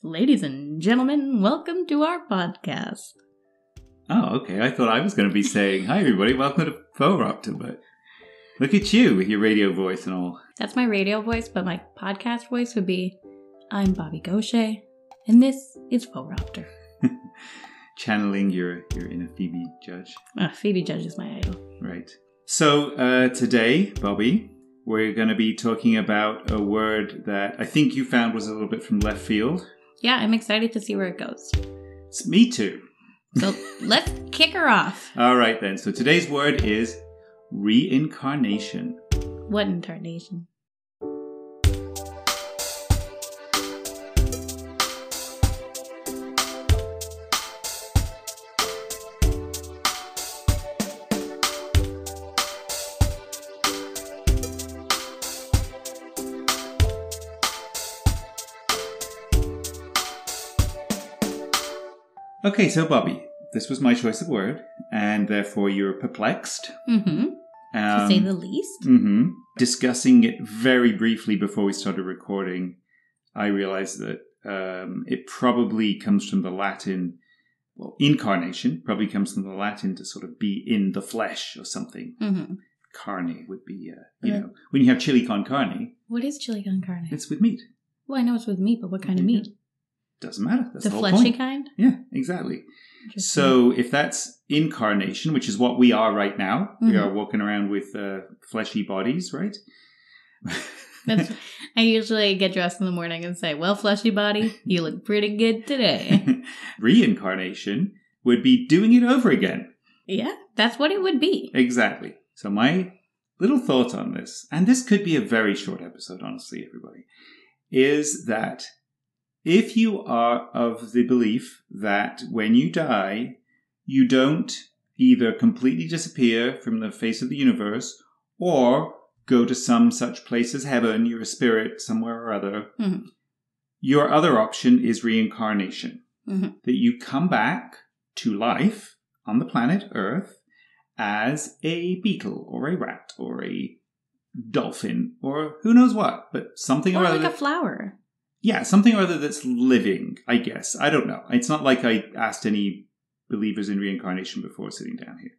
Ladies and gentlemen, welcome to our podcast. Oh, okay. I thought I was going to be saying, hi everybody, welcome to Fauxropter, but look at you with your radio voice and all. That's my radio voice, but my podcast voice would be, I'm Bobby Gaucher, and this is Fauxropter. Channeling your inner Phoebe Judge. Phoebe Judge is my idol. Right. So today, Bobby, we're going to be talking about a word that I think you found was a little bit from left field. Yeah, I'm excited to see where it goes. It's me too. So let's kick her off. All right then. So today's word is reincarnation. What incarnation? Okay, so Bobby, this was my choice of word, and therefore you're perplexed. Mm-hmm. To say the least. Mm-hmm. Discussing it very briefly before we started recording, I realized that it probably comes from the Latin, well, incarnation probably comes from the Latin to sort of be in the flesh or something. Mm-hmm. Carne would be, know, when you have chili con carne. What is chili con carne? It's with meat. Well, I know it's with meat, but what kind of meat? Doesn't matter. That's the whole fleshy point. kind? Yeah, exactly. So if that's incarnation, which is what we are right now, we are walking around with fleshy bodies, right? I usually get dressed in the morning and say, well, fleshy body, you look pretty good today. Reincarnation would be doing it over again. Yeah, that's what it would be. Exactly. So my little thoughts on this, and this could be a very short episode, honestly, everybody, is that if you are of the belief that when you die, you don't either completely disappear from the face of the universe or go to some such place as heaven, you're a spirit somewhere or other, your other option is reincarnation. That you come back to life on the planet Earth as a beetle or a rat or a dolphin or who knows what, but something or other. Or like a flower. Yeah, something or other that's living, I guess. I don't know. It's not like I asked any believers in reincarnation before sitting down here.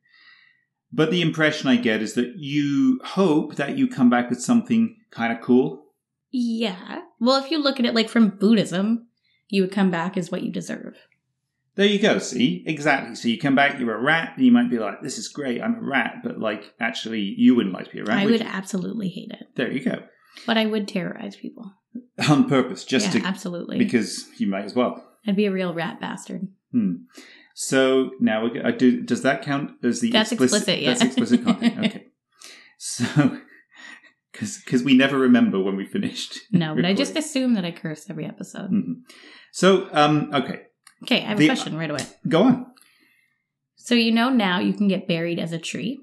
But the impression I get is that you hope that you come back with something kind of cool. Yeah. Well, if you look at it like from Buddhism, you would come back as what you deserve. There you go, see? Exactly. So you come back, you're a rat, and you might be like, this is great, I'm a rat. But like, actually, you wouldn't like to be a rat. I would absolutely hate it. There you go. But I would terrorize people. On purpose, just to... absolutely. Because you might as well. I'd be a real rat bastard. So now, does that count as the That's explicit, yeah. That's explicit content, okay. So, because we never remember when we finished. No, but I just assume that I curse every episode. So, okay. Okay, I have a question right away. Go on. So now you can get buried as a tree.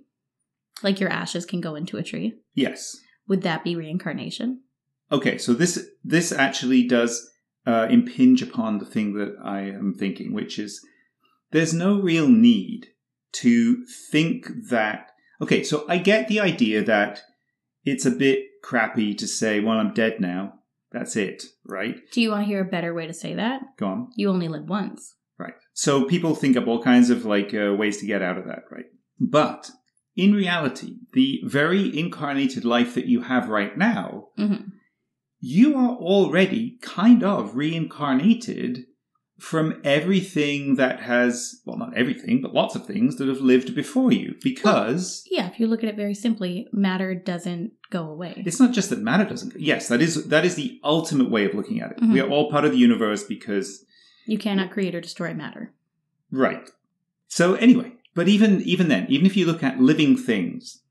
Like your ashes can go into a tree. Yes. Would that be reincarnation? Okay, so this actually does impinge upon the thing that I am thinking, which is there's no real need to think that... Okay, so I get the idea that it's a bit crappy to say, well, I'm dead now. That's it, right? Do you want to hear a better way to say that? Go on. You only live once. Right. So people think up all kinds of ways to get out of that, right? But in reality, the very incarnated life that you have right now... You are already kind of reincarnated from everything that has, well, not everything, but lots of things that have lived before you. Because... Well, yeah, if you look at it very simply, matter doesn't go away. It's not just that matter doesn't go. Yes, that is the ultimate way of looking at it. We are all part of the universe because... You cannot create or destroy matter. Right. So anyway, but even then, even if you look at living things,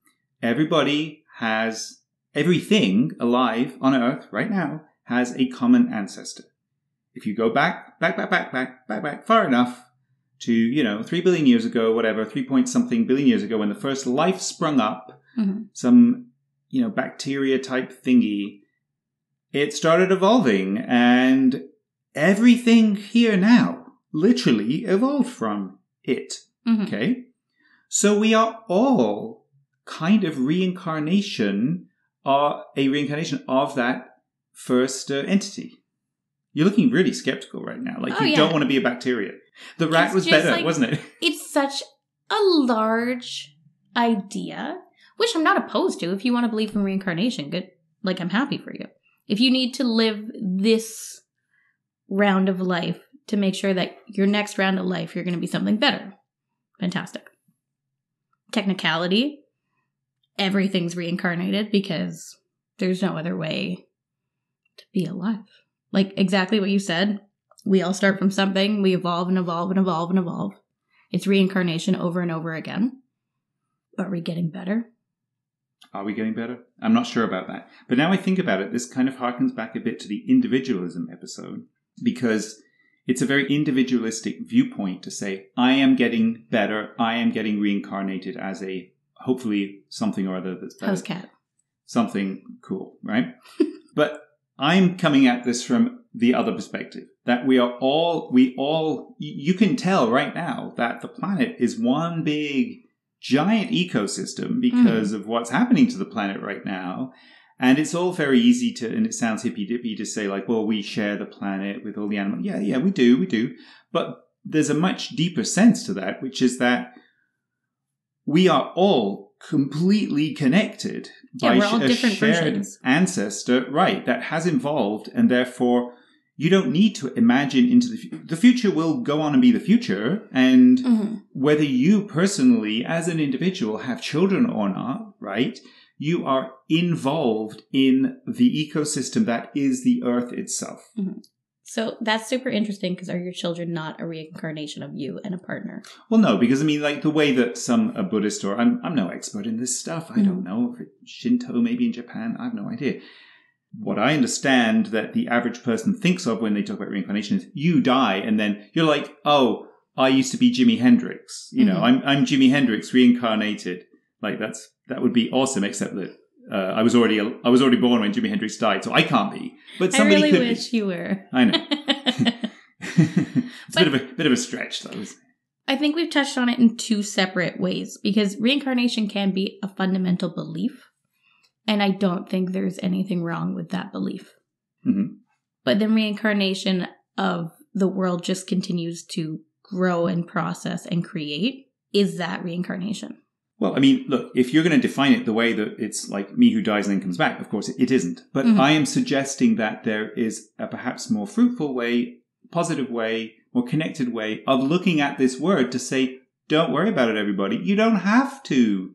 everybody has... Everything alive on Earth right now has a common ancestor. If you go back far enough to, 3 billion years ago, whatever, 3-point-something billion years ago when the first life sprung up, some, bacteria type thingy, it started evolving and everything here now literally evolved from it. Okay? So we are all kind of reincarnation of that first entity. You're looking really skeptical right now. Like, you don't want to be a bacteria. The rat was better, like, wasn't it? It's such a large idea, which I'm not opposed to. If you want to believe in reincarnation, good. Like, I'm happy for you. If you need to live this round of life to make sure that your next round of life, you're going to be something better. Fantastic. Technicality, everything's reincarnated because there's no other way to be alive. Like, exactly what you said. We all start from something. We evolve and evolve and evolve and evolve. It's reincarnation over and over again. But are we getting better? Are we getting better? I'm not sure about that. But now I think about it, this kind of harkens back a bit to the individualism episode, because it's a very individualistic viewpoint to say, I am getting better. I am getting reincarnated as a, hopefully, something or other that's better. House cat. Something cool, right? But I'm coming at this from the other perspective, that you can tell right now that the planet is one big, giant ecosystem because of what's happening to the planet right now. And it's all very easy to, and it sounds hippy-dippy to say like, well, we share the planet with all the animals. Yeah, we do. But there's a much deeper sense to that, which is that we are all completely connected by we're all a different shared versions. ancestor, right, that has evolved, and therefore you don't need to imagine into the future will go on and be the future, and whether you personally, as an individual, have children or not, right, you are involved in the ecosystem that is the Earth itself. So that's super interesting, because are your children not a reincarnation of you and a partner? Well, no, because I mean, like the way that a Buddhist, or I'm no expert in this stuff. I don't know if it's Shinto, maybe in Japan. I have no idea. What I understand that the average person thinks of when they talk about reincarnation is you die and then you're like, oh, I used to be Jimi Hendrix. You know, I'm Jimi Hendrix reincarnated. Like that would be awesome, except that I was already born when Jimi Hendrix died, so I can't be. But somebody I really could wish be. you were. I know. It's a bit of a stretch, though. I think we've touched on it in two separate ways, because reincarnation can be a fundamental belief, and I don't think there's anything wrong with that belief. But then reincarnation of the world just continues to grow and process and create. Is that reincarnation? Well, I mean, look, if you're going to define it the way that it's like me who dies and then comes back, of course it isn't. But I am suggesting that there is a perhaps more fruitful way, positive way, more connected way of looking at this word to say, don't worry about it, everybody. You don't have to.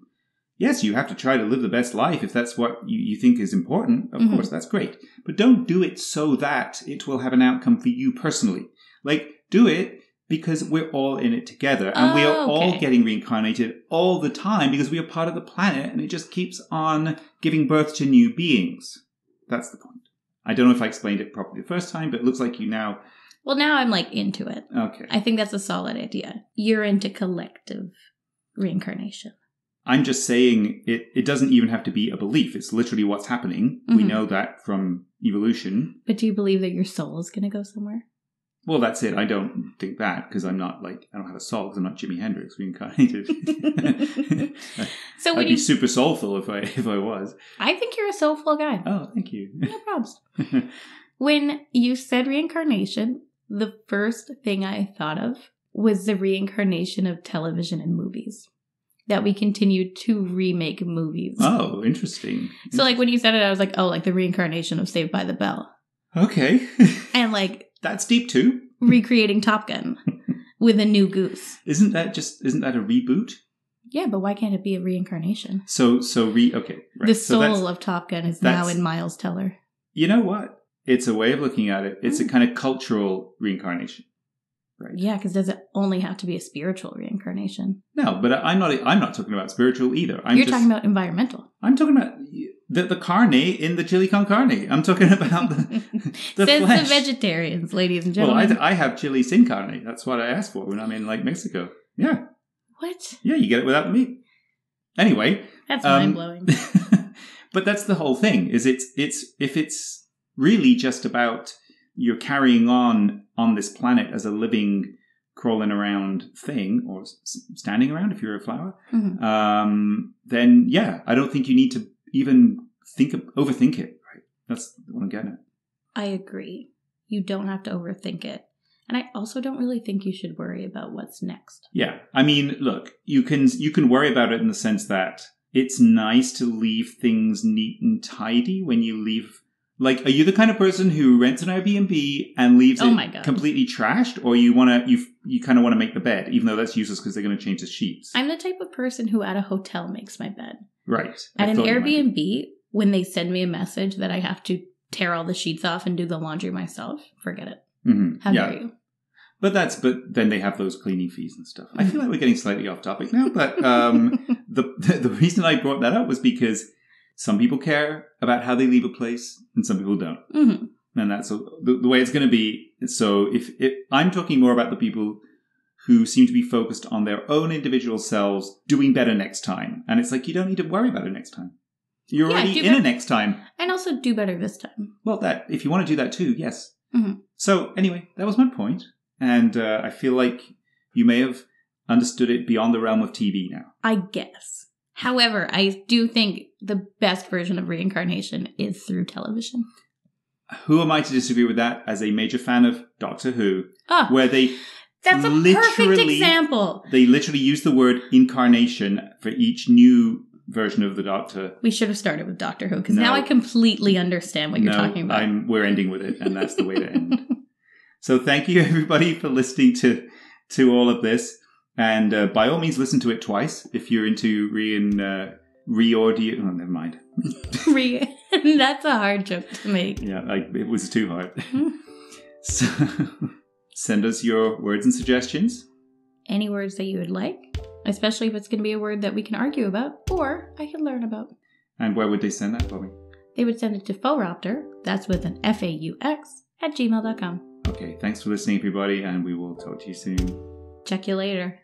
Yes, you have to try to live the best life if that's what you think is important. Of course, that's great. But don't do it so that it will have an outcome for you personally. Like, do it because we're all in it together, and we are all getting reincarnated all the time because we are part of the planet, and it just keeps on giving birth to new beings. That's the point. I don't know if I explained it properly the first time, but it looks like you now... Well, now I'm like into it. Okay. I think that's a solid idea. You're into collective reincarnation. I'm just saying it doesn't even have to be a belief. It's literally what's happening. We know that from evolution. But do you believe that your soul is going to go somewhere? Well, that's it. I don't think that, because I'm not like, I don't have a soul, because I'm not Jimi Hendrix reincarnated. So I'd be super soulful if I was. I think you're a soulful guy. Oh, thank you. No problems. When you said reincarnation, the first thing I thought of was the reincarnation of television and movies. That we continue to remake movies. Oh, interesting. So like when you said it, I was like, oh, like the reincarnation of Saved by the Bell. Okay. And like... That's deep too. Recreating Top Gun with a new goose. Isn't that a reboot? Yeah, but why can't it be a reincarnation? Okay. Right. The soul of Top Gun is now in Miles Teller. You know what? It's a way of looking at it. It's a kind of cultural reincarnation. Right. Yeah, because does it only have to be a spiritual reincarnation? No, but I'm not talking about spiritual either. You're talking about environmental. I'm talking about the carne in the chili con carne. I'm talking about the Says flesh. the vegetarians, ladies and gentlemen. Well, I have chili sin carne. That's what I asked for when I'm in like Mexico. Yeah. What? Yeah, you get it without the meat. Anyway, that's mind blowing. But that's the whole thing. Is if it's really just about you're carrying on this planet as a living, crawling around thing, or standing around if you're a flower, then yeah, I don't think you need to even overthink it. Right? That's what I'm getting at. I agree. You don't have to overthink it. And I also don't really think you should worry about what's next. Yeah. I mean, look, you can worry about it in the sense that it's nice to leave things neat and tidy when you leave. Like, are you the kind of person who rents an Airbnb and leaves it completely trashed? Or you kind of want to make the bed, even though that's useless because they're going to change the sheets? I'm the type of person who at a hotel makes my bed. Right. At an Airbnb, when they send me a message that I have to tear all the sheets off and do the laundry myself, forget it. Mm-hmm. How dare you? But then they have those cleaning fees and stuff. I feel like we're getting slightly off topic now, but the reason I brought that up was because some people care about how they leave a place and some people don't. Mm-hmm. And that's the way it's going to be. So if I'm talking more about the people who seem to be focused on their own individual selves doing better next time. And it's like, you don't need to worry about it next time. You're already in a next time. And also do better this time. Well, if you want to do that too, yes. Mm-hmm. So anyway, that was my point. And I feel like you may have understood it beyond the realm of TV now. I guess. However, I do think the best version of reincarnation is through television. Who am I to disagree with that as a major fan of Doctor Who? Where that's a perfect example. They literally use the word incarnation for each new version of the Doctor. We should have started with Doctor Who, because now I completely understand what you're talking about. We're ending with it, and that's the way to end. So thank you, everybody, for listening to all of this. And by all means, listen to it twice if you're into re-audio. Oh, never mind. That's a hard joke to make. Yeah, it was too hard. So send us your words and suggestions. Any words that you would like, especially if it's going to be a word that we can argue about or I can learn about. And where would they send that, Bobby? They would send it to Fauxropter, that's with an F-A-U-X, @gmail.com. Okay, thanks for listening, everybody, and we will talk to you soon. Check you later.